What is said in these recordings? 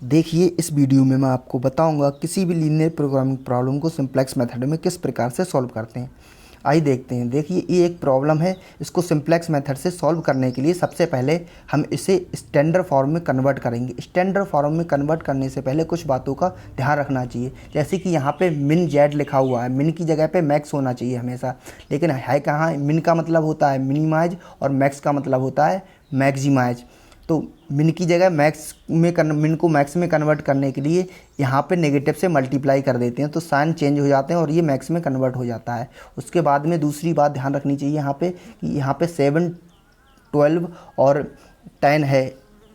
देखिए, इस वीडियो में मैं आपको बताऊंगा किसी भी लीनियर प्रोग्रामिंग प्रॉब्लम को सिंप्लेक्स मेथड में किस प्रकार से सॉल्व करते हैं। आइए देखते हैं। देखिए, ये एक प्रॉब्लम है। इसको सिंप्लेक्स मेथड से सॉल्व करने के लिए सबसे पहले हम इसे स्टैंडर्ड फॉर्म में कन्वर्ट करेंगे। स्टैंडर्ड फॉर्म में कन्वर्ट करने से पहले कुछ बातों का ध्यान रखना चाहिए, जैसे कि यहाँ पे मिन जेड लिखा हुआ है। मिन की जगह पे मैक्स होना चाहिए हमेशा, लेकिन है कहाँ। मिन का मतलब होता है मिनिमाइज और मैक्स का मतलब होता है मैक्सिमाइज। तो मिन की जगह मिन को मैक्स में कन्वर्ट करने के लिए यहाँ पे नेगेटिव से मल्टीप्लाई कर देते हैं, तो साइन चेंज हो जाते हैं और ये मैक्स में कन्वर्ट हो जाता है। उसके बाद में दूसरी बात ध्यान रखनी चाहिए यहाँ पे कि यहाँ पे 7, 12 और 10 है।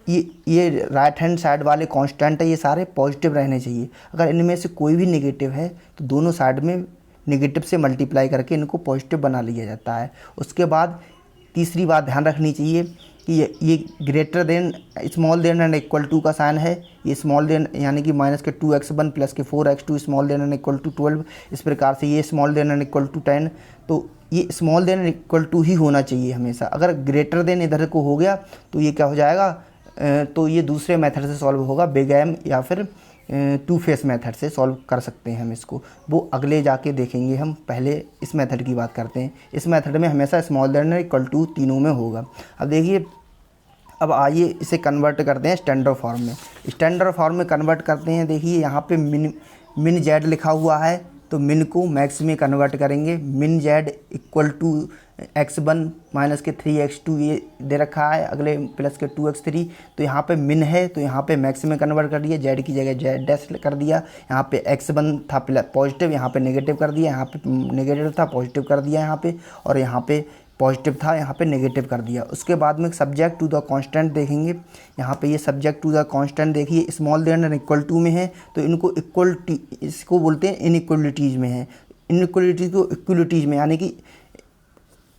ये राइट हैंड साइड वाले कांस्टेंट है, ये सारे पॉजिटिव रहने चाहिए। अगर इनमें से कोई भी नेगेटिव है तो दोनों साइड में नेगेटिव से मल्टीप्लाई करके इनको पॉजिटिव बना लिया जाता है। उसके बाद तीसरी बात ध्यान रखनी चाहिए कि ये greater than, small than and equal to का साइन है। ये स्मॉल देन यानी कि माइनस के 2x1 प्लस के 4x2 small than and equal to 12। इस प्रकार से ये small than and equal to 10, तो ये small than and equal to ही होना चाहिए हमेशा। अगर ग्रेटर देन इधर को हो गया तो ये क्या हो जाएगा, तो ये दूसरे मेथड से सॉल्व होगा, बिग एम या फिर टू फेस मेथड से सॉल्व कर सकते हैं हम इसको। वो अगले जाके देखेंगे हम, पहले इस मेथड की बात करते हैं। इस मेथड में हमेशा स्मॉल देन इक्वल टू तीनों में होगा। अब देखिए, अब आइए इसे कन्वर्ट करते हैं स्टैंडर्ड फॉर्म में। स्टैंडर्ड फॉर्म में कन्वर्ट करते हैं। देखिए यहाँ पे मिन जेड लिखा हुआ है, तो मिन को मैक्स में कन्वर्ट करेंगे। मिन Z equal to x1 minus के 3x2 ये दे रखा है, अगले प्लस के 2x3। तो यहाँ पे मिन है तो यहाँ पे मैक्स में कन्वर्ट कर दिया, जेड की जगह जेड डैश कर दिया। यहाँ पे x1 था पॉजिटिव, यहाँ पे नेगेटिव कर दिया। यहाँ पे नेगेटिव था पॉजिटिव कर दिया यहाँ पे, और यहाँ पे पॉजिटिव था यहाँ पे नेगेटिव कर दिया। उसके बाद में सब्जेक्ट टू द कांस्टेंट देखेंगे। यहाँ पे ये सब्जेक्ट टू द कांस्टेंट देखिए small than and equal to में है, तो इनको इसको बोलते हैं इनइक्वलिटीज़ में है। इनइक्वलिटीज़ को इक्वलिटीज़ में यानी कि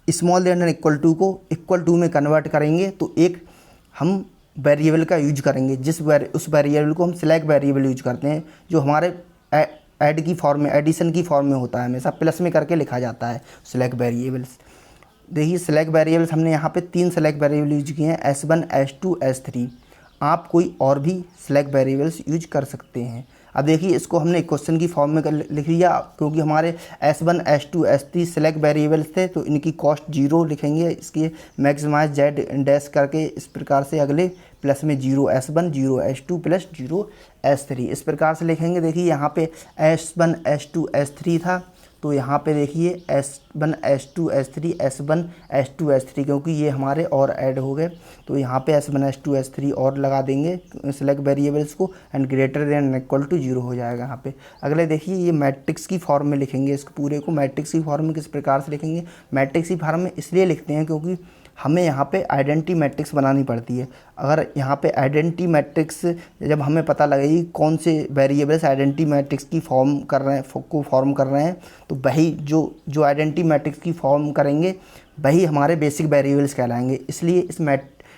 small than and equal to को इक्वल टू में कन्वर्ट करेंगे, तो एक हम वेरिएबल का यूज करेंगे, उस वेरिएबल को हम सिलेक्ट वेरिएबल यूज करते हैं, जो हमारे ऐड की फॉर्म में, एडिशन की फॉर्म में होता है, हमेशा प्लस में करके लिखा जाता है सिलेक्ट वेरिएबल्स। देखिए सिलेक्ट वेरिएबल्स हमने यहाँ पे 3 सिलेक्ट वेरिएबल यूज किए हैं, S1, S2, S3। आप कोई और भी सिलेक्ट वेरिएबल्स यूज कर सकते हैं। अब देखिए इसको हमने क्वेश्चन की फॉर्म में लिख लिया, क्योंकि हमारे S1, S2, S3 select variables थे, तो इनकी कॉस्ट 0 लिखेंगे। इसके मैक्सिमाइज जेड डैश करके इस प्रकार से अगले प्लस में 0 S1 0 S2 प्लस 0 S3 इस प्रकार से लिखेंगे। देखिए यहाँ पे S1 S2 S3 था, तो यहाँ पे देखिए S1 S2 S3 S1 S2 S3, क्योंकि ये हमारे और ऐड हो गए, तो यहाँ पे S1 S2 S3 और लगा देंगे सिलेक्ट वेरिएबल्स को, and greater than equal to 0 हो जाएगा यहाँ पे। अगले देखिए ये मैट्रिक्स की फॉर्म में लिखेंगे, इसको पूरे को मैट्रिक्स की फॉर्म में किस प्रकार से लिखेंगे। मैट्रिक्स की फॉर्म में इसलिए लिखते हैं क्योंकि हमें यहाँ पे आइडेंटिटी मैट्रिक्स बनानी पड़ती है। अगर यहाँ पे आइडेंटिटी मैट्रिक्स जब हमें पता लगेगी कौन से वेरिएबल्स आइडेंटिटी मैट्रिक्स की फॉर्म कर रहे हैं, तो वही जो आइडेंटिटी मैट्रिक्स की फॉर्म करेंगे वही हमारे बेसिक वेरिएबल्स कहलाएंगे। इसलिए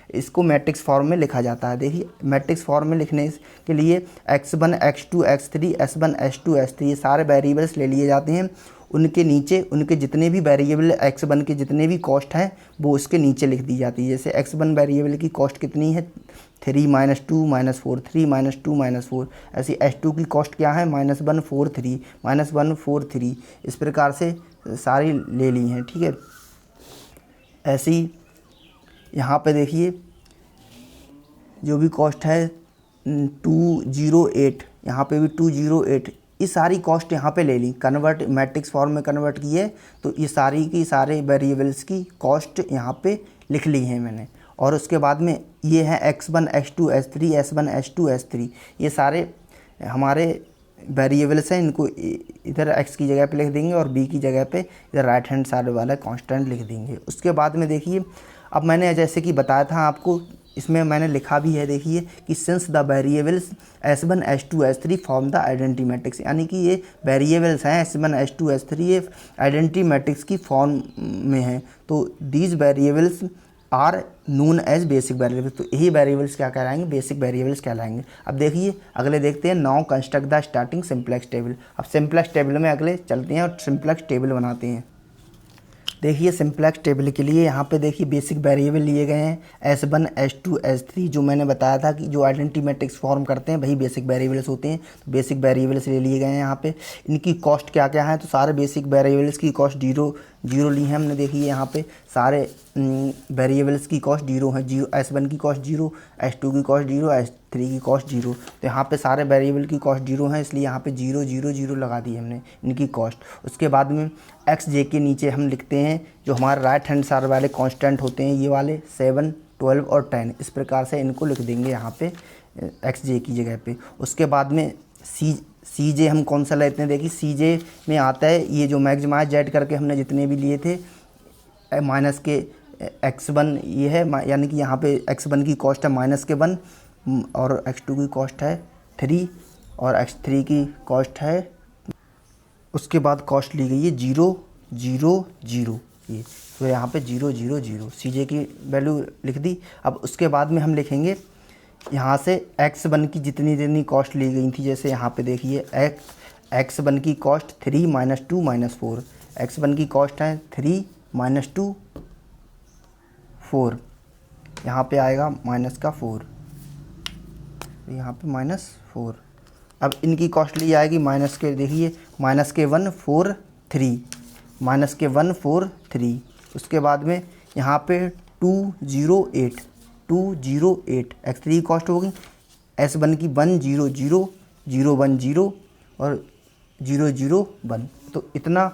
इसको मैट्रिक्स फॉर्म में लिखा जाता है। देखिए मैट्रिक्स फॉर्म में लिखने के लिए x1 x2 x3 S1 S2 S3 ये सारे वेरिएबल्स ले लिए जाते हैं। उनके नीचे उनके जितने भी वेरिएबल x1 के जितने भी कॉस्ट हैं वो उसके नीचे लिख दी जाती है। जैसे x1 वेरिएबल की कॉस्ट कितनी है 3 - 2 - 4, 3 - 2 - 4। ऐसी s2 की कॉस्ट क्या है -1 4 3 -1 4 3। इस प्रकार से सारी ले ली हैं, ठीक है। ऐसी यहाँ पे देखिए जो भी कॉस्ट है 208, यहाँ पे भी 208, ये सारी कॉस्ट यहाँ पे ले ली, कन्वर्ट मैट्रिक्स फॉर्म में कन्वर्ट किए, तो ये सारी की सारे वेरिएबल्स की कॉस्ट यहाँ पे लिख ली है मैंने। और उसके बाद में ये है x1 x2 S3 S1 S2 S3 ये सारे हमारे वेरिएबल्स हैं। इनको इधर x की जगह पे लिख देंगे और b की जगह पे इधर राइट हैंड साइड वाला कांस्टेंट लिख देंगे। उसके बाद में देखिए अब मैंने जैसे कि बताया था आपको, इसमें मैंने लिखा भी है, देखिए कि since the variables S1 S2 S3 form the identity matrix, यानी कि ये वेरिएबल्स हैं S1 S2 S3 ये आइडेंटिटी मैट्रिक्स की फॉर्म में हैं, तो these variables are known as basic variables. तो यही वेरिएबल्स क्या कहलाएंगे, बेसिक वेरिएबल्स कहलाएंगे। अब देखिए अगले देखते हैं, now construct the starting simplex table. अब सिंप्लेक्स टेबल में अगले चलते हैं और सिंप्लेक्स टेबल बनाते हैं। देखिए सिंप्लेक्स टेबल के लिए यहाँ पे देखिए बेसिक वेरिएबल लिए गए हैं S1, S2, S3। जो मैंने बताया था कि जो आइडेंटिटी मैट्रिक्स फॉर्म करते हैं वही बेसिक वेरिएबल्स होते हैं, तो बेसिक वेरिएबल्स ले लिए गए हैं यहाँ पे। इनकी कॉस्ट क्या क्या है, तो सारे बेसिक वेरिएबल्स की कॉस्ट जीरो ली है हमने। देखिए यहाँ पे सारे वेरिएबल्स की कॉस्ट जीरो है। S1 की कॉस्ट जीरो, S2 की कॉस्ट जीरो, S3 की कॉस्ट जीरो। तो यहाँ पे सारे वेरिएबल की कॉस्ट जीरो है, इसलिए यहाँ पे 0 0 0 लगा दी हमने इनकी कॉस्ट। उसके बाद में XJ के नीचे हम लिखते हैं जो हमारे राइट हैंड साइड वाले कांस्टेंट होते हैं, ये वाले 7, 12 और 10। इस प्रकार से इनको लिख देंगे यहाँ पे XJ की जगह पे। उसके बाद में CJ हम कौन सा लेते हैं, देखिए CJ में आता है ये जो मैक्सिमाइज जेड करके हमने जितने भी लिए थे माइनस के x1 ये है, यानी कि यहाँ पे x1 की कॉस्ट है -1 और x2 की कॉस्ट है 3 और x3 की कॉस्ट है। उसके बाद कॉस्ट ली गई है 0 0 0 ये, तो यहाँ पे 0 0 0 CJ की वैल्यू लिख दी। अब उसके बाद में हम लिखेंगे यहाँ से x1 की जितनी कॉस्ट ली गई थी, जैसे यहाँ पे देखिए x1 की कॉस्ट 3 -2 -4, x1 की कॉस्ट है 3 -2 4, यहाँ पे आएगा -4, यहाँ पे -4। अब इनकी कॉस्ट ली जाएगी माइनस के, देखिए -1 4 3, -1 4 3। उसके बाद में यहाँ पे 2 0 8 x3 की कॉस्ट होगी S1 की 1 0 0 0 1 0 और 0 0 1। तो इतना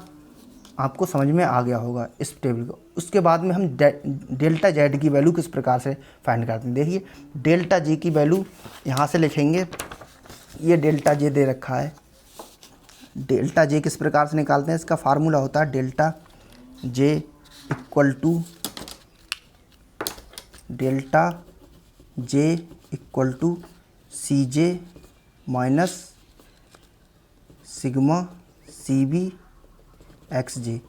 आपको समझ में आ गया होगा इस टेबल को। उसके बाद में हम डेल्टा जेड की वैल्यू किस प्रकार से फाइंड करते हैं। देखिए डेल्टा जे की वैल्यू यहाँ से लिखेंगे, ये डेल्टा जे दे रखा है। डेल्टा जे किस प्रकार से निकालते हैं, इसका फार्मूला होता है delta J equal to CJ minus sigma CB XJ,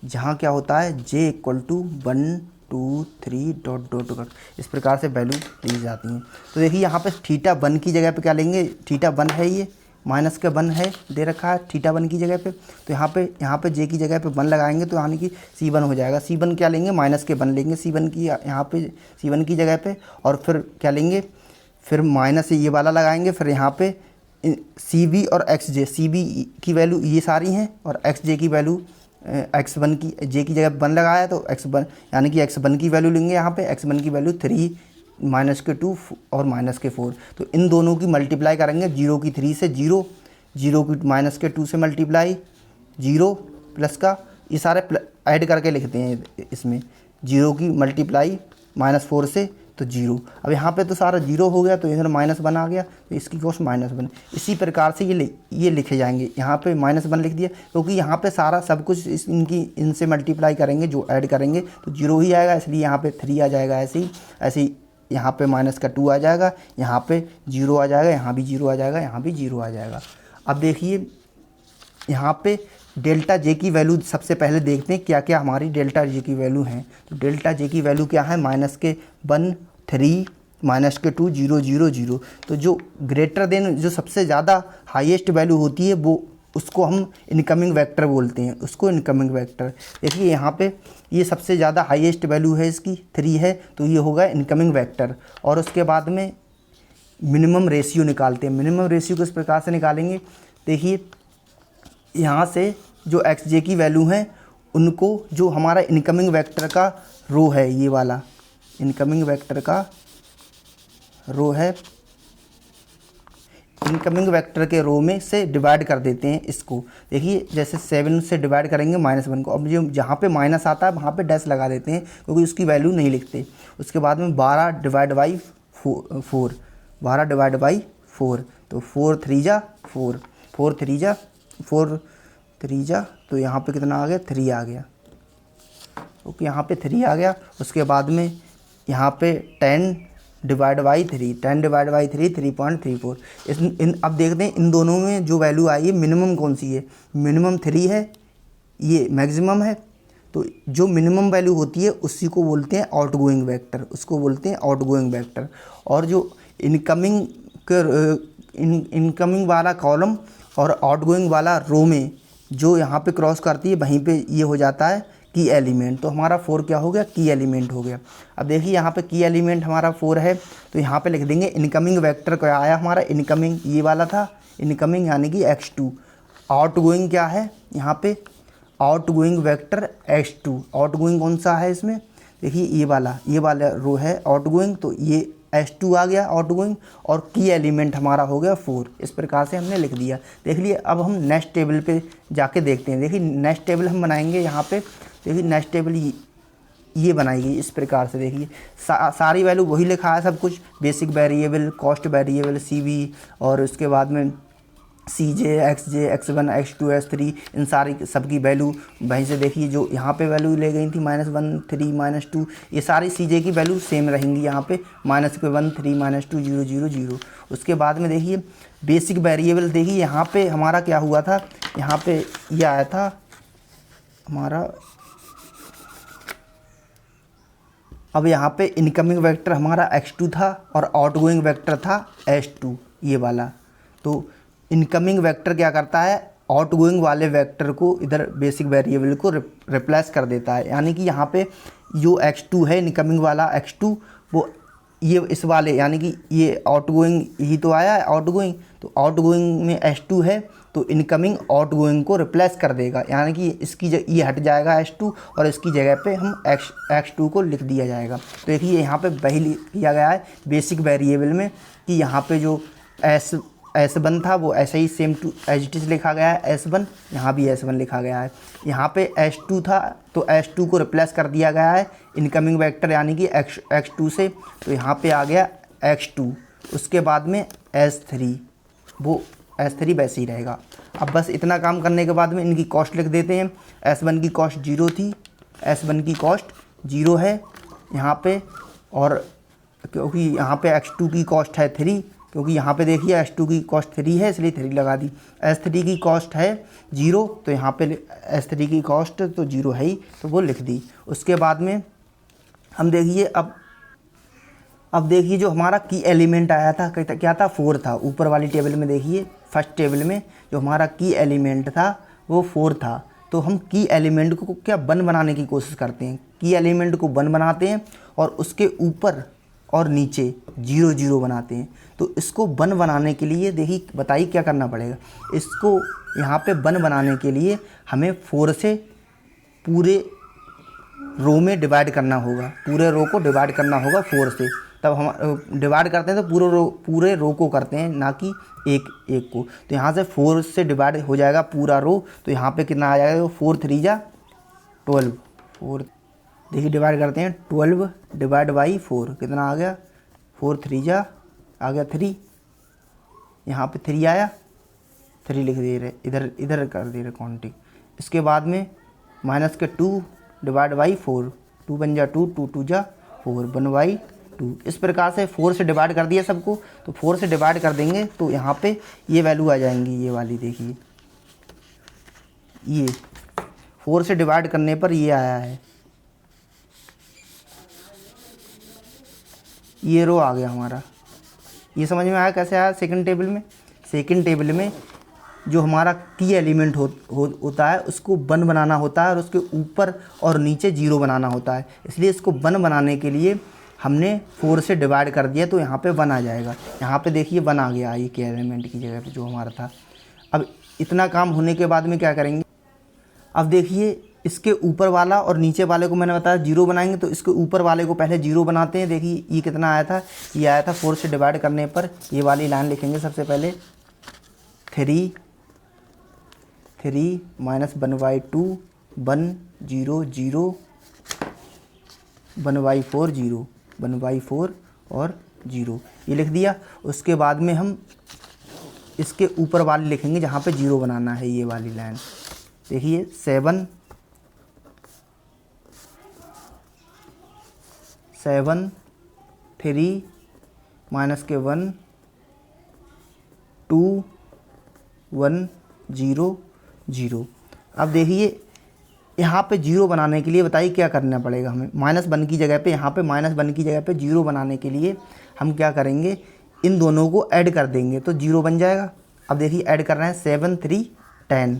जहाँ क्या होता है J equal to 1 2 3 dot dot dot, इस प्रकार से वैल्यू ली जाती हैं। तो देखिए यहाँ पे θ1 की जगह पे क्या लेंगे, θ1 है ये -1 है दे रखा है θ1 की जगह पे, तो यहाँ पे J की जगह पे 1 लगाएंगे तो यानी कि C1 हो जाएगा। C1 क्या लेंगे, -1 लेंगे C1 की, यहाँ पे C1 की जगह पे, और फिर क्या लेंगे, फिर माइनस ये वाला लगाएंगे, फिर यहाँ पे CB और XJ, CB की वैल्यू ये सारी हैं और XJ की वैल्यू x1 की J की जगह 1 लगाया तो x1 यानी कि x1 की वैल्यू लेंगे, यहाँ पे x1 की वैल्यू 3 -2 और -4। तो इन दोनों की मल्टीप्लाई करेंगे, 0 की 3 से 0 की -2 से मल्टीप्लाई 0 प्लस का ये सारे ऐड करके लिखते हैं इसमें, 0 की मल्टीप्लाई -4 से तो 0। अब यहाँ पे तो सारा 0 हो गया तो इधर -1 आ गया, तो इसकी कॉस्ट -1। इसी प्रकार से ये लिखे जाएंगे, यहाँ पे -1 लिख दिया क्योंकि यहाँ पे सारा सब कुछ इनसे मल्टीप्लाई करेंगे, जो ऐड करेंगे तो 0 ही आएगा, इसलिए यहाँ पे 3 आ जाएगा। ऐसे ही यहाँ पे -2 आ जाएगा, यहाँ पे 0 आ जाएगा, यहाँ भी 0 आ जाएगा, यहाँ भी 0 आ जाएगा। अब देखिए यहाँ पे डेल्टा जे की वैल्यू सबसे पहले देखते हैं क्या क्या हमारी डेल्टा जे की वैल्यू हैं। तो डेल्टा जे की वैल्यू क्या है, -1 3 -2 0 0 0। तो जो ग्रेटर देन, जो सबसे ज़्यादा हाईएस्ट वैल्यू होती है वो उसको हम इनकमिंग वेक्टर बोलते हैं, उसको इनकमिंग वेक्टर। देखिए यहाँ पे ये सबसे ज़्यादा हाईएस्ट वैल्यू है इसकी 3 है, तो ये होगा इनकमिंग वेक्टर। और उसके बाद में मिनिमम रेशियो निकालते हैं। मिनिमम रेशियो किस प्रकार से निकालेंगे, देखिए यहाँ से जो XJ की वैल्यू हैं उनको, जो हमारा इनकमिंग वेक्टर का रो है, ये वाला इनकमिंग वेक्टर का रो है, इनकमिंग वेक्टर के रो में से डिवाइड कर देते हैं इसको। देखिए जैसे 7 से डिवाइड करेंगे -1 को, अब जो जहाँ पे माइनस आता है वहाँ पे डैश लगा देते हैं क्योंकि उसकी वैल्यू नहीं लिखते। उसके बाद में 12 डिवाइड बाई 4, 12 डिवाइड बाई 4, तो 4 3 जा 4, 4 3 जा, तो यहाँ पे कितना आ गया, 3 आ गया। ओके, यहाँ पे 3 आ गया। उसके बाद में यहाँ पे 10 डिवाइड बाई 3, 10 डिवाइड बाई 3 3.34। अब देखते हैं इन दोनों में जो वैल्यू आई है मिनिमम कौन सी है। मिनिमम 3 है, ये मैक्सिमम है। तो जो मिनिमम वैल्यू होती है उसी को बोलते हैं आउटगोइंग वेक्टर, उसको बोलते हैं आउटगोइंग वेक्टर। और जो इनकमिंग वाला कॉलम और आउटगोइंग वाला रो में जो यहाँ पे क्रॉस करती है वहीं पे ये हो जाता है कि की एलिमेंट, तो हमारा 4 क्या हो गया, की एलिमेंट हो गया। अब देखिए यहाँ पे की एलिमेंट हमारा 4 है, तो यहाँ पे लिख देंगे इनकमिंग वेक्टर क्या आया हमारा, इनकमिंग ये वाला था, इनकमिंग यानी कि x2। आउट गोइंग क्या है यहाँ पे, out going vector x2। Out going कौन सा है इसमें, देखिए ये वाला रो है आउट गोइंग, तो ये S2 आ गया आउट गोइंग, और की एलिमेंट हमारा हो गया 4। इस प्रकार से हमने लिख दिया। देख लिए, अब हम नेक्स्ट टेबल पे जाके देखते हैं। देखिए नेक्स्ट टेबल हम बनाएंगे यहाँ पे, देखिए नेक्स्ट टेबल ये बनाएगी इस प्रकार से। देखिए सारी वैल्यू वही लिखा है सब कुछ, basic variable, cost variable, CV, और उसके बाद में CJ, XJ, X1, X2, X3, इन सारी सबकी वैल्यू वहीं से देखिए, जो यहाँ पे वैल्यू ले गई थी -1, 3, -2, ये सारी CJ की वैल्यू सेम रहेंगी यहाँ पे, -1, 3, -2, 0, 0, 0। उसके बाद में देखिए बेसिक वेरिएबल, देखिए यहाँ पे हमारा क्या हुआ था, यहाँ पे ये आया था हमारा, अब यहाँ पे इनकमिंग वेक्टर हमारा x2 था और आउटगोइंग वेक्टर था s2 ये वाला। तो इनकमिंग वेक्टर क्या करता है, आउटगोइंग वाले वेक्टर को इधर बेसिक वेरिएबल को रिप्लेस कर देता है, यानी कि यहाँ पे जो x2 है, इनकमिंग वाला x2, वो ये इस वाले यानी कि ये आउटगोइंग ही तो आया है आउटगोइंग, तो आउटगोइंग में s2 है, तो इनकमिंग आउटगोइंग को रिप्लेस कर देगा, यानी कि इसकी ये हट जाएगा s2 और इसकी जगह पे हम x2 को लिख दिया जाएगा। तो देखिए यहाँ पे वही किया गया है बेसिक वेरिएबल में, कि यहाँ पे जो S1 था वो ऐसे ही same to as it is लिखा गया है S1, यहाँ भी S1 लिखा गया है। यहाँ पे S2 था तो S2 को रिप्लेस कर दिया गया है इनकमिंग वेक्टर यानी कि x2 से, तो यहाँ पे आ गया x2। उसके बाद में S3, वो S3 वैसे ही रहेगा। अब बस इतना काम करने के बाद में इनकी कॉस्ट लिख देते हैं। S1 की कॉस्ट 0 थी, S1 की कॉस्ट 0 है यहाँ पे, और क्योंकि यहाँ पे x2 की कॉस्ट है 3, क्योंकि यहाँ पे देखिए S2 की कॉस्ट 3 है इसलिए 3 लगा दी। S3 की कॉस्ट है 0, तो यहाँ पे S3 की कॉस्ट तो 0 है ही, तो वो लिख दी। उसके बाद में हम देखिए अब देखिए जो हमारा की एलिमेंट आया था क्या था, 4 था। ऊपर वाली टेबल में देखिए, फर्स्ट टेबल में जो हमारा की एलिमेंट था वो 4 था। तो हम की एलिमेंट को क्या 1 बनाने की कोशिश करते हैं, की एलिमेंट को 1 बनाते हैं और उसके ऊपर और नीचे 0, 0 बनाते हैं। तो इसको 1 बनाने के लिए देखिए बताइए क्या करना पड़ेगा। इसको यहाँ पे 1 बनाने के लिए हमें 4 से पूरे रो में डिवाइड करना होगा, पूरे रो को डिवाइड करना होगा 4 से। तब हम डिवाइड करते हैं तो पूरे रो को करते हैं, ना कि एक एक को। तो यहाँ से 4 से डिवाइड हो जाएगा पूरा रो, तो यहाँ पे कितना आ जाएगा, 4 3 जा 12। 4 देखिए डिवाइड करते हैं, 12 डिवाइड बाई 4 कितना आ गया, 4 3 जा आ गया 3, यहाँ पे 3 आया, 3 लिख दे रहे, इधर कर दे रहे काउंटिंग। इसके बाद में माइनस के 2 डिवाइड बाई 4, 2 बन जा 2, 2 2 जा 4, 1 बाई 2। इस प्रकार से 4 से डिवाइड कर दिया सबको, तो 4 से डिवाइड कर देंगे तो यहाँ पे ये वैल्यू आ जाएंगी, ये वाली देखिए, ये 4 से डिवाइड करने पर ये आया है, ये रो आ गया हमारा। ये समझ में आया कैसे आया सेकंड टेबल में। सेकंड टेबल में जो हमारा की एलिमेंट होता है उसको 1 बनाना होता है और उसके ऊपर और नीचे 0 बनाना होता है। इसलिए इसको 1 बनाने के लिए हमने 4 से डिवाइड कर दिया, तो यहाँ पे 1 आ जाएगा। यहाँ पे देखिए 1 आ गया ये की एलिमेंट की जगह पे जो हमारा था। अब इतना काम होने के बाद में क्या करेंगे, अब देखिए इसके ऊपर वाला और नीचे वाले को मैंने बताया 0 बनाएंगे, तो इसके ऊपर वाले को पहले 0 बनाते हैं। देखिए ये कितना आया था, ये आया था 4 से डिवाइड करने पर, ये वाली लाइन लिखेंगे सबसे पहले, 3 माइनस 1/2 1 0 0 1/4 0 1/4 और 0 ये लिख दिया। उसके बाद में हम इसके ऊपर वाली लिखेंगे जहाँ पे 0 बनाना है, ये वाली लाइन देखिए 7 3 माइनस के 1 2 1 0 0। अब देखिए यहाँ पे 0 बनाने के लिए बताइए क्या करना पड़ेगा हमें, -1 की जगह पे, यहाँ पे -1 की जगह पे 0 बनाने के लिए हम क्या करेंगे, इन दोनों को ऐड कर देंगे तो 0 बन जाएगा। अब देखिए ऐड कर रहे हैं 7 3 10,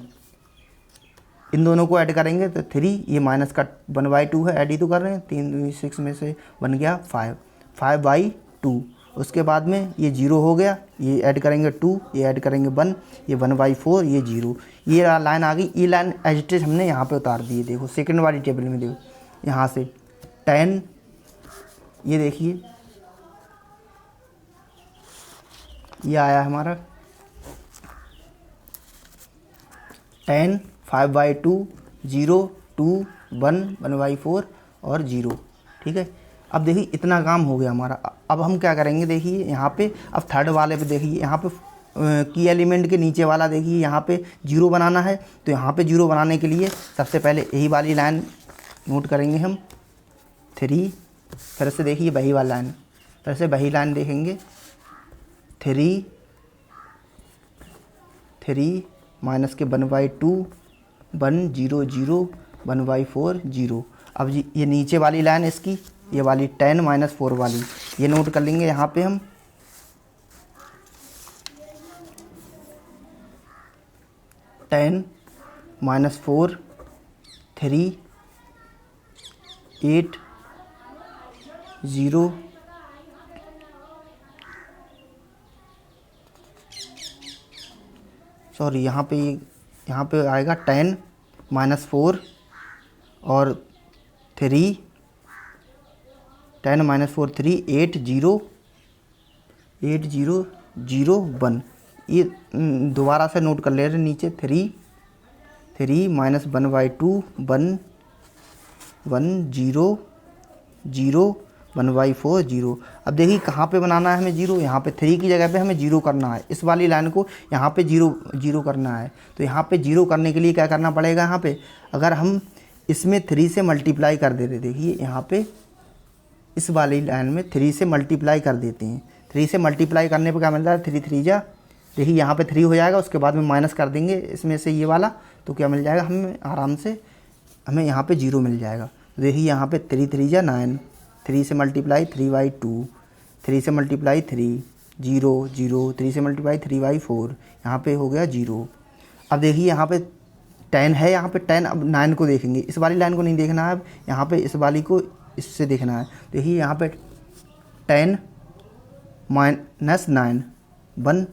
इन दोनों को ऐड करेंगे तो 3, ये माइनस का 1/2 है, ऐड ही तो कर रहे हैं, 3 6 में से बन गया 5/2। उसके बाद में ये 0 हो गया, ये ऐड करेंगे 2, ये ऐड करेंगे 1, ये 1/4, ये 0, ये लाइन आ गई। ये लाइन एज इट इज हमने यहाँ पे उतार दी है। देखो सेकंड वाली टेबल में देखो, यहाँ से 10, ये देखिए ये आया हमारा 10, 5/2, 0, 2, 1, 1/4 और 0। ठीक है, अब देखिए इतना काम हो गया हमारा। अब हम क्या करेंगे, देखिए यहाँ पे अब थर्ड वाले पे देखिए, यहाँ पे की एलिमेंट के नीचे वाला देखिए यहाँ पे 0 बनाना है। तो यहाँ पे 0 बनाने के लिए सबसे पहले यही वाली लाइन नोट करेंगे हम 3, फिर से देखिए वही वाला लाइन, फिर से वही लाइन देखेंगे 3 माइनस के 1/2, 1, 0, 0, 1/4, 0। अब ये नीचे वाली लाइन इसकी, ये वाली 10 - 4 वाली, ये नोट कर लेंगे यहाँ पे हम 10 - 4, 3, 8, 0, सॉरी यहाँ पे आएगा 10 - 4 और 3, 10 - 4, 3, 8, 0, 8, 0, 0, 1। ये दोबारा से नोट कर ले रहे नीचे 3 माइनस 1/2, 1, 1, 0, 0, 1/4, 0। अब देखिए कहाँ पे बनाना है हमें 0, यहाँ पे 3 की जगह पे हमें 0 करना है। इस वाली लाइन को यहाँ पे 0 करना है। तो यहाँ पे 0 करने के लिए क्या करना पड़ेगा, यहाँ पे अगर हम इसमें 3 से मल्टीप्लाई कर देते, देखिए यहाँ पे इस वाली लाइन में 3 से मल्टीप्लाई कर देते हैं। 3 से मल्टीप्लाई करने पर क्या मिल रहा है, 3 3 जा, देखिए यहाँ पे 3 हो जाएगा। उसके बाद में माइनस कर देंगे इसमें से ये वाला, तो क्या मिल जाएगा हमें आराम से, हमें यहाँ पे 0 मिल जाएगा। देखिए यहाँ पे 3 3 जा 9, 3 से मल्टीप्लाई 3/2, 3 से मल्टीप्लाई 3, 0, 0, 3 से मल्टीप्लाई 3/4, यहाँ पे हो गया 0। अब देखिए यहाँ पे 10 है, यहाँ पे 10, अब 9 को देखेंगे, इस वाली लाइन को नहीं देखना है, अब यहाँ पे इस वाली को इससे देखना है। देखिए यहाँ पे 10 - 9, 1,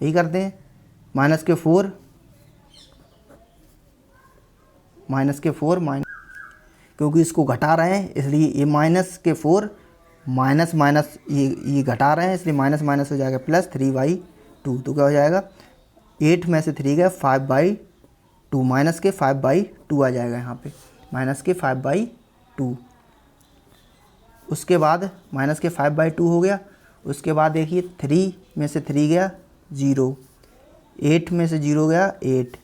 यही करते हैं, माइनस के 4 क्योंकि इसको घटा रहे हैं इसलिए ये माइनस के 4 माइनस माइनस ये घटा रहे हैं इसलिए माइनस माइनस हो जाएगा प्लस 3/2। तो क्या हो जाएगा, 8 में से 3 गया 5/2, माइनस के 5/2 आ जाएगा यहाँ पे, माइनस के 5/2। उसके बाद माइनस के 5/2 हो गया। उसके बाद देखिए 3 में से 3 गया 0, 8 में से 0 गया 8,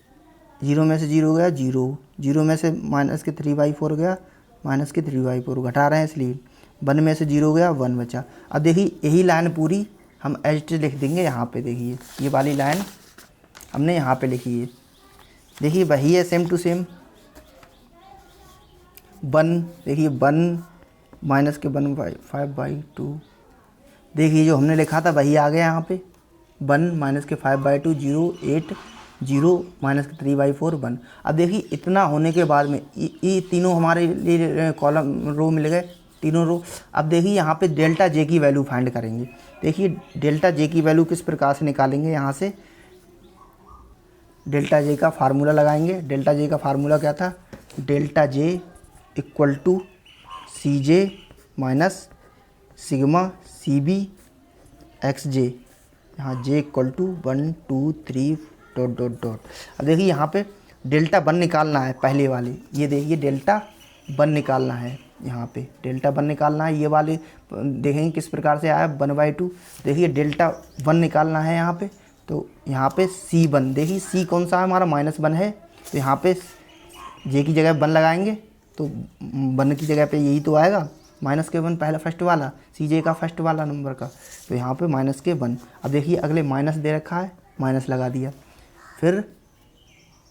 0 में से 0 गया 0, 0 में से माइनस के 3/4 गया, माइनस के 3/4 घटा रहे हैं इसलिए 1 में से 0 गया 1 बचा। अब देखिए यही लाइन पूरी हम एज इट इज लिख देंगे यहाँ पे। देखिए ये वाली लाइन हमने यहाँ पे लिखी है, देखिए वही है सेम टू सेम। 1 देखिए 1 माइनस के 5/2, देखिए जो हमने लिखा था वही आ गया यहाँ पे, 1 माइनस के 5/2, 0, 8, 0 माइनस के 3/4, 1। अब देखिए इतना होने के बाद में ये तीनों हमारे लिए कॉलम रो मिल गए, तीनों रो। अब देखिए यहाँ पे डेल्टा जे की वैल्यू फाइंड करेंगे। देखिए डेल्टा जे की वैल्यू किस प्रकार से निकालेंगे, यहाँ से डेल्टा जे का फार्मूला लगाएंगे। डेल्टा जे का फार्मूला क्या था, delta J equal to C J minus sigma C B X J, यहाँ जे इक्वल टू 1 2 3 ... अब देखिए यहाँ पे डेल्टा 1 निकालना है पहले वाले, ये देखिए डेल्टा 1 निकालना है, यहाँ पे डेल्टा 1 निकालना है। ये वाले देखेंगे किस प्रकार से आया 1/2। देखिए डेल्टा 1 निकालना है यहाँ पे, तो यहाँ पे C1, देखिए C कौन सा है हमारा -1 है, तो यहाँ पे जे की जगह 1 लगाएंगे तो 1 की जगह पे यही तो आएगा, माइनस के 1 पहला फर्स्ट वाला, सी जे का फर्स्ट वाला नंबर का, तो यहाँ पे माइनस के 1। अब देखिए अगले माइनस दे रखा है, माइनस लगा दिया। फिर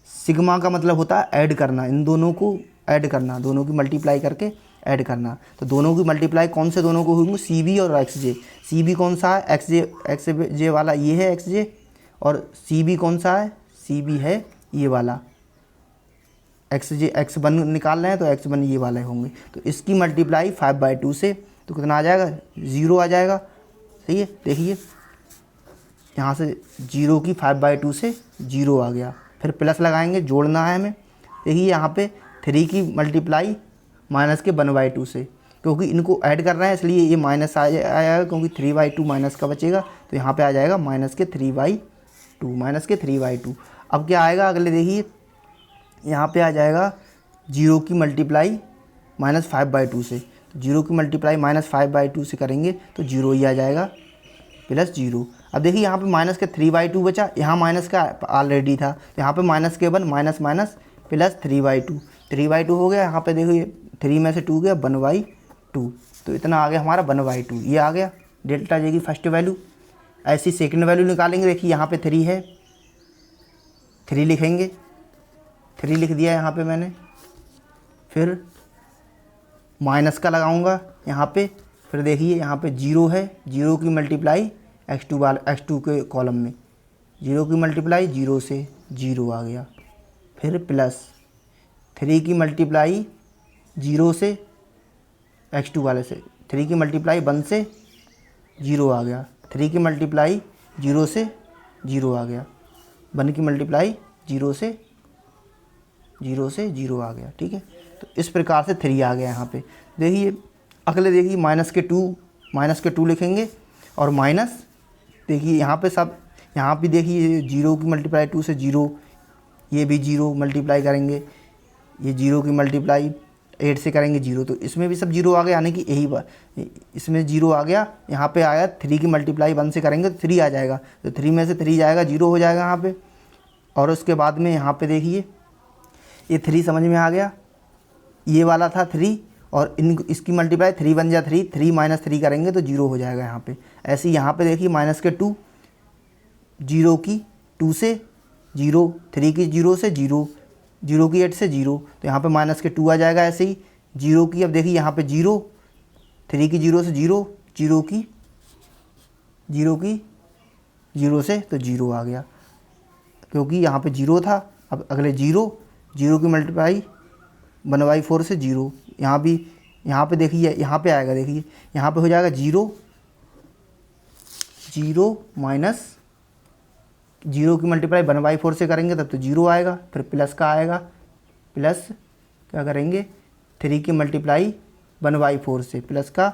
सिग्मा का मतलब होता है ऐड करना, इन दोनों को ऐड करना, दोनों की मल्टीप्लाई करके ऐड करना। तो दोनों की मल्टीप्लाई कौन से दोनों को होंगे, सी बी और एक्स जे। सी बी कौन सा है, एक्स जे वाला ये है एक्स जे, और सी बी कौन सा है, सी बी है ये वाला x1 निकाल रहे हैं तो x1 ये वाले होंगे। तो इसकी मल्टीप्लाई 5/2 से तो कितना आ जाएगा, 0 आ जाएगा। सही है, देखिए यहाँ से 0 की 5/2 से 0 आ गया। फिर प्लस लगाएंगे, जोड़ना है हमें। देखिए यहाँ पे 3 की मल्टीप्लाई माइनस के 1/2 से, क्योंकि इनको ऐड कर रहे हैं इसलिए ये माइनस आ जाएगा, क्योंकि 3/2 माइनस का बचेगा तो यहाँ पे आ जाएगा माइनस के 3/2। अब क्या आएगा अगले, देखिए यहाँ पे आ जाएगा 0 की मल्टीप्लाई माइनस 5/2 से। 0 की मल्टीप्लाई माइनस 5/2 से करेंगे तो 0 ही आ जाएगा प्लस 0। अब देखिए यहाँ पे माइनस के 3/2 बचा, यहाँ माइनस का ऑलरेडी था तो यहाँ पे माइनस के 1 माइनस माइनस प्लस 3/2 हो गया। यहाँ पे देखिए 3 में से 2 गया 1/2, तो इतना आ गया हमारा 1/2। ये आ गया डेल्टा जे की फर्स्ट वैल्यू। ऐसी सेकंड वैल्यू निकालेंगे। देखिए यहाँ पे 3 है, 3 लिखेंगे, 3 लिख दिया यहाँ पे मैंने। फिर माइनस का लगाऊंगा यहाँ पे। फिर देखिए यहाँ पे 0 है, 0 की मल्टीप्लाई x2 के कॉलम में 0 की मल्टीप्लाई 0 से 0 आ गया। फिर प्लस 3 की मल्टीप्लाई 0 से x2 वाले से, 3 की मल्टीप्लाई 1 से 0 आ गया। 3 की मल्टीप्लाई 0 से 0 आ गया। 1 की मल्टीप्लाई 0 से 0 आ गया। ठीक है, तो इस प्रकार से 3 आ गया यहाँ पे। देखिए अगले, देखिए माइनस के 2 लिखेंगे और माइनस, देखिए यहाँ पे सब, यहाँ भी देखिए 0 की मल्टीप्लाई 2 से 0, ये भी 0 मल्टीप्लाई करेंगे, ये 0 की मल्टीप्लाई 8 से करेंगे 0, तो इसमें भी सब 0 आ गया, यानी कि यही बात, इसमें 0 आ गया। यहाँ पे आया 3 की मल्टीप्लाई 1 से करेंगे तो 3 आ जाएगा, तो 3 में से 3 जाएगा 0 हो जाएगा यहाँ पे। और उसके बाद में यहाँ पे देखिए ये 3 समझ में आ गया, ये वाला था 3, और इसकी मल्टीप्लाई 3 1 जा 3, 3 माइनस 3 करेंगे तो 0 हो जाएगा यहाँ पे। ऐसे ही यहाँ पे देखिए माइनस के 2, 0 की 2 से 0, 3 की 0 से 0, 0 की 8 से 0, तो यहाँ पे माइनस के 2 आ जाएगा। ऐसे ही 0 की, अब देखिए यहाँ पे 0, 3 की 0 से 0, 0 की 0 से तो 0 आ गया, क्योंकि यहाँ पे 0 था। अब अगले 0 की मल्टीप्लाई 1/4 से 0, यहाँ भी, यहाँ पे देखिए यहाँ पे आएगा, देखिए यहाँ पे हो जाएगा 0 माइनस 0 की मल्टीप्लाई 1/4 से करेंगे तब तो 0 आएगा। फिर प्लस का आएगा, प्लस क्या करेंगे 3 की मल्टीप्लाई 1/4 से, प्लस का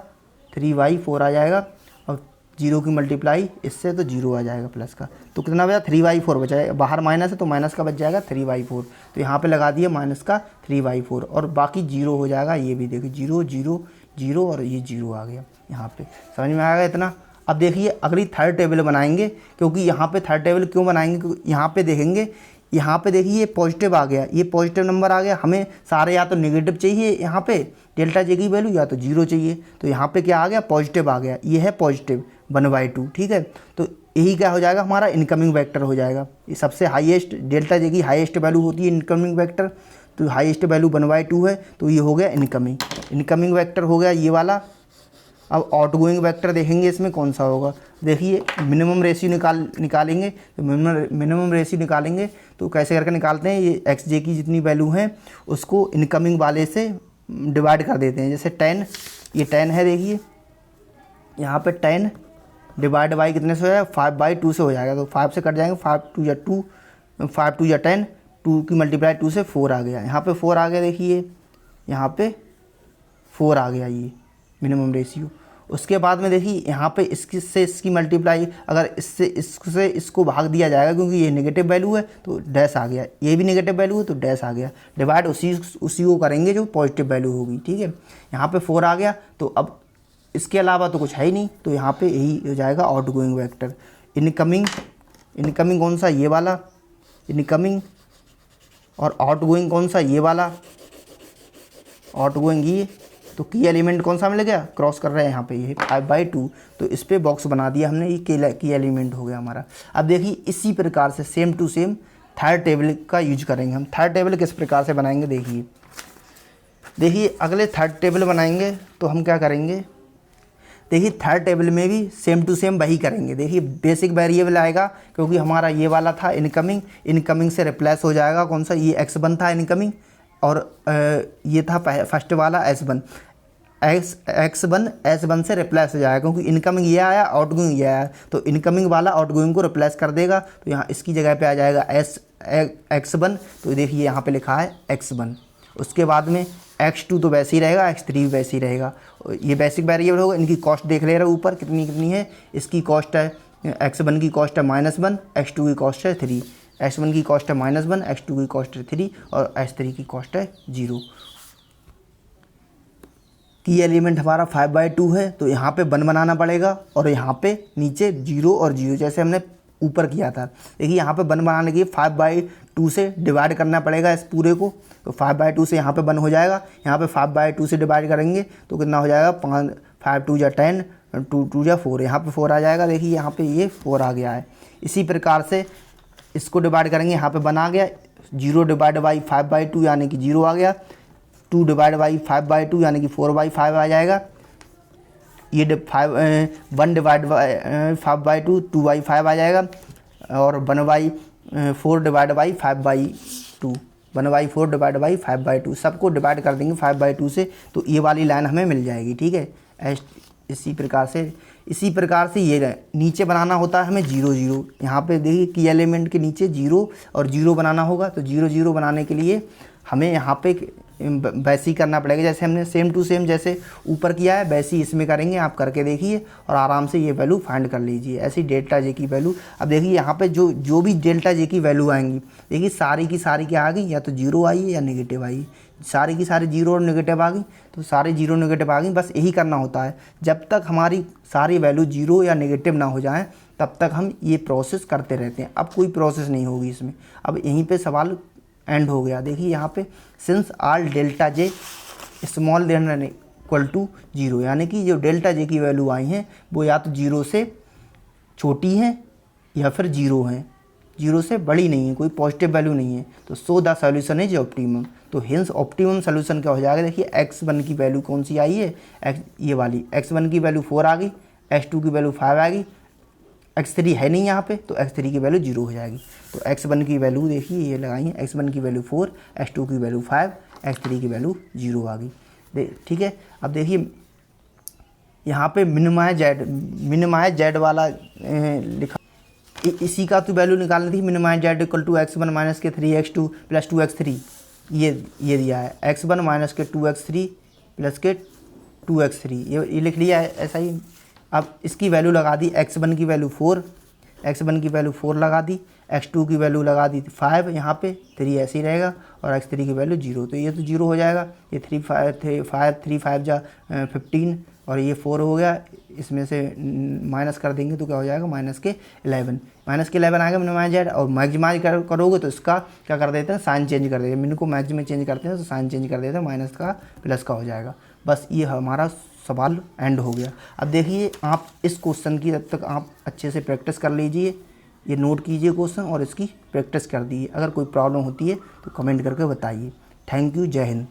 3/4 आ जाएगा, और 0 की मल्टीप्लाई इससे तो 0 आ जाएगा प्लस का। तो कितना बचा, 3/4 बचा है, बाहर माइनस है तो माइनस का बच जाएगा 3/4, तो यहाँ पे लगा दिया माइनस का 3/4, और बाकी 0 हो जाएगा। ये भी देखिए 0 0 0 और ये 0 आ गया यहाँ पे, समझ में आएगा इतना। अब देखिए अगली थर्ड टेबल बनाएंगे, क्योंकि यहाँ पे थर्ड टेबल क्यों बनाएंगे, क्योंकि यहाँ पे देखेंगे, यहाँ पे देखिए ये पॉजिटिव आ गया, ये पॉजिटिव नंबर आ गया, हमें सारे या तो नेगेटिव चाहिए यहाँ पे डेल्टा जे की वैल्यू, या तो 0 चाहिए, तो यहाँ पे क्या आ गया, पॉजिटिव आ गया, ये है पॉजिटिव 1/2। ठीक है, तो यही क्या हो जाएगा, हमारा इनकमिंग वेक्टर हो जाएगा। ये सबसे हाईएस्ट, डेल्टा जे की हाईएस्ट वैल्यू होती है इनकमिंग वेक्टर, तो हाईएस्ट वैल्यू 1/2 है, तो ये हो गया इनकमिंग वेक्टर हो गया ये वाला। अब आउटगोइंग वेक्टर देखेंगे इसमें कौन सा होगा। देखिए मिनिमम रेशियो निकालेंगे, तो मिनिमम रेशियो निकालेंगे तो कैसे करके निकालते हैं, ये एक्स जे की जितनी वैल्यू है उसको इनकमिंग वाले से डिवाइड कर देते हैं। जैसे 10, ये 10 है, देखिए यहाँ पे 10 डिवाइड बाई कितने से हो जाएगा, 5/2 से हो जाएगा, तो 5 से कट जाएंगे, 5 2 या 2, 5 2 या 10, 2 की मल्टीप्लाई 2 से 4 आ गया, यहाँ पे 4 आ गया, देखिए यहाँ पे 4 आ गया ये मिनिमम रेशियो। उसके बाद में देखिए यहाँ पे इसकी मल्टीप्लाई, अगर इससे इसको भाग दिया जाएगा, क्योंकि ये नेगेटिव वैल्यू है तो डैश आ गया, ये भी नेगेटिव वैल्यू है तो डैश आ गया, डिवाइड उसी को करेंगे जो पॉजिटिव वैल्यू होगी। ठीक है, यहाँ पे 4 आ गया, तो अब इसके अलावा तो कुछ है ही नहीं, तो यहाँ पे यही हो जाएगा आउटगोइंग वेक्टर। इनकमिंग कौन सा, ये वाला इनकमिंग, और आउटगोइंग कौन सा, ये वाला आउटगोइंग ये। तो की एलिमेंट कौन सा मिल गया, क्रॉस कर रहे हैं यहाँ पे ये 5/2, तो इस पर बॉक्स बना दिया हमने, ये की एलिमेंट हो गया हमारा। अब देखिए इसी प्रकार से same to same third table का यूज करेंगे हम। थर्ड टेबल किस प्रकार से बनाएंगे, देखिए अगले थर्ड टेबल बनाएंगे तो हम क्या करेंगे, देखिए थर्ड टेबल में भी सेम टू सेम वही करेंगे। देखिए बेसिक वेरिएबल आएगा, क्योंकि हमारा ये वाला था इनकमिंग, इनकमिंग से रिप्लेस हो जाएगा कौन सा, ये x1 था इनकमिंग, और ये था फर्स्ट वाला s1, x1 s1 से रिप्लेस हो जाएगा, क्योंकि इनकमिंग ये आया, आउटगोइंग ये आया, तो इनकमिंग वाला आउटगोइंग को रिप्लेस कर देगा। तो यहाँ इसकी जगह पे आ जाएगा x1, तो देखिए यहाँ पे लिखा है x1। उसके बाद में x2 तो वैसे ही रहेगा, x3 भी वैसे ही रहेगा। ये बेसिक वेरिएबल होगा। इनकी कॉस्ट देख ले रहे हो ऊपर कितनी कितनी है। इसकी कॉस्ट है x1 की कॉस्ट है -1, x2 की कॉस्ट है 3, x1 की कॉस्ट है -1, x2 की कॉस्ट है 3 और x3 की कॉस्ट है 0। की एलिमेंट हमारा 5/2 है, तो यहाँ पे 1 बनाना पड़ेगा और यहाँ पे नीचे 0 और 0 जैसे हमने ऊपर किया था। देखिए यहाँ पे 1 बनाने के लिए 5/2 से डिवाइड करना पड़ेगा इस पूरे को, तो 5/2 से यहाँ पे 1 हो जाएगा। यहाँ पे 5/2 से डिवाइड करेंगे तो कितना हो जाएगा, 5 2 जा 10, 2 2 जा 4, यहाँ पे 4 आ जाएगा। देखिए यहाँ पे ये 4 आ गया है। इसी प्रकार से इसको डिवाइड करेंगे, यहाँ पे 1 आ गया, 0 डिवाइड बाई 5/2 यानी कि 0 आ गया, 2 डिवाइड बाई 5/2 यानी कि 4/5 आ जाएगा। ये 1 डिवाइड बाई 5/2 2/5 आ जाएगा, और 1/4 डिवाइड बाई 5/2 1/4 डिवाइड बाई 5/2 सबको डिवाइड कर देंगे 5/2 से, तो ये वाली लाइन हमें मिल जाएगी। ठीक है, इसी प्रकार से ये नीचे बनाना होता है हमें 0 0। यहाँ पे देखिए की एलिमेंट के नीचे 0 और 0 बनाना होगा, तो 0 0 बनाने के लिए हमें यहाँ पे वैसे ही करना पड़ेगा जैसे हमने सेम टू सेम जैसे ऊपर किया है वैसे ही इसमें करेंगे। आप करके देखिए और आराम से ये वैल्यू फाइंड कर लीजिए, ऐसी डेल्टा जे की वैल्यू। अब देखिए यहाँ पे जो भी डेल्टा जे की वैल्यू आएंगी, देखिए सारी की सारी क्या आ गई, या तो 0 आई है या नेगेटिव आई। सारी की सारी 0 और नेगेटिव आ गई, तो सारे 0 नेगेटिव आ गई। बस यही करना होता है, जब तक हमारी सारी वैल्यू 0 या नेगेटिव ना हो जाए तब तक हम ये प्रोसेस करते रहते हैं। अब कोई प्रोसेस नहीं होगी इसमें, अब यहीं पे सवाल एंड हो गया। देखिए यहाँ पे since all delta J small than equal to 0, यानी कि जो डेल्टा जे की वैल्यू आई हैं वो या तो 0 से छोटी हैं या फिर 0 हैं, 0 से बड़ी नहीं है, कोई पॉजिटिव वैल्यू नहीं है। तो so the solution is optimum. तो हिंस ऑप्टिमम सोल्यूशन क्या हो जाएगा, देखिए x1 की वैल्यू कौन सी आई है, ये वाली x1 की वैल्यू 4 आ गई, x2 की वैल्यू 5 आ गई, x3 है नहीं यहाँ पे, तो x3 की वैल्यू 0 हो जाएगी। तो x1 की वैल्यू देखिए ये लगाई है, x1 की वैल्यू 4, x2 की वैल्यू 5, x3 की वैल्यू 0 आ गई। ठीक है, अब देखिए यहाँ पे मिनिमाइज जेड वाला लिखा, इसी का तो वैल्यू निकालनी थी। Minimise Z equal to x1 minus के 3x2 प्लस 2x3, ये दिया है x1 माइनस के 2x3 प्लस के 2x3, ये लिख लिया है ऐसा ही। अब इसकी वैल्यू लगा दी, x1 की वैल्यू 4, x1 की वैल्यू 4 लगा दी, x2 की वैल्यू लगा दी 5, यहाँ पे 3 ऐसे ही रहेगा, और x3 की वैल्यू 0, तो ये तो 0 हो जाएगा। ये 3 5 जा 15 और ये 4 हो गया, इसमें से माइनस कर देंगे तो क्या हो जाएगा, -11 आएगा मिनिमाइज जेड। और मैक्सिमाइज करोगे तो इसका क्या कर देते हैं, साइन चेंज कर देते हैं। मिन को मैक्स में चेंज करते हैं तो साइन चेंज कर देते हैं, माइनस का प्लस का हो जाएगा। बस ये हमारा सवाल एंड हो गया। अब देखिए आप इस क्वेश्चन की जब तक आप अच्छे से प्रैक्टिस कर लीजिए, ये नोट कीजिए क्वेश्चन और इसकी प्रैक्टिस कर दीजिए। अगर कोई प्रॉब्लम होती है तो कमेंट करके बताइए। थैंक यू, जय हिंद।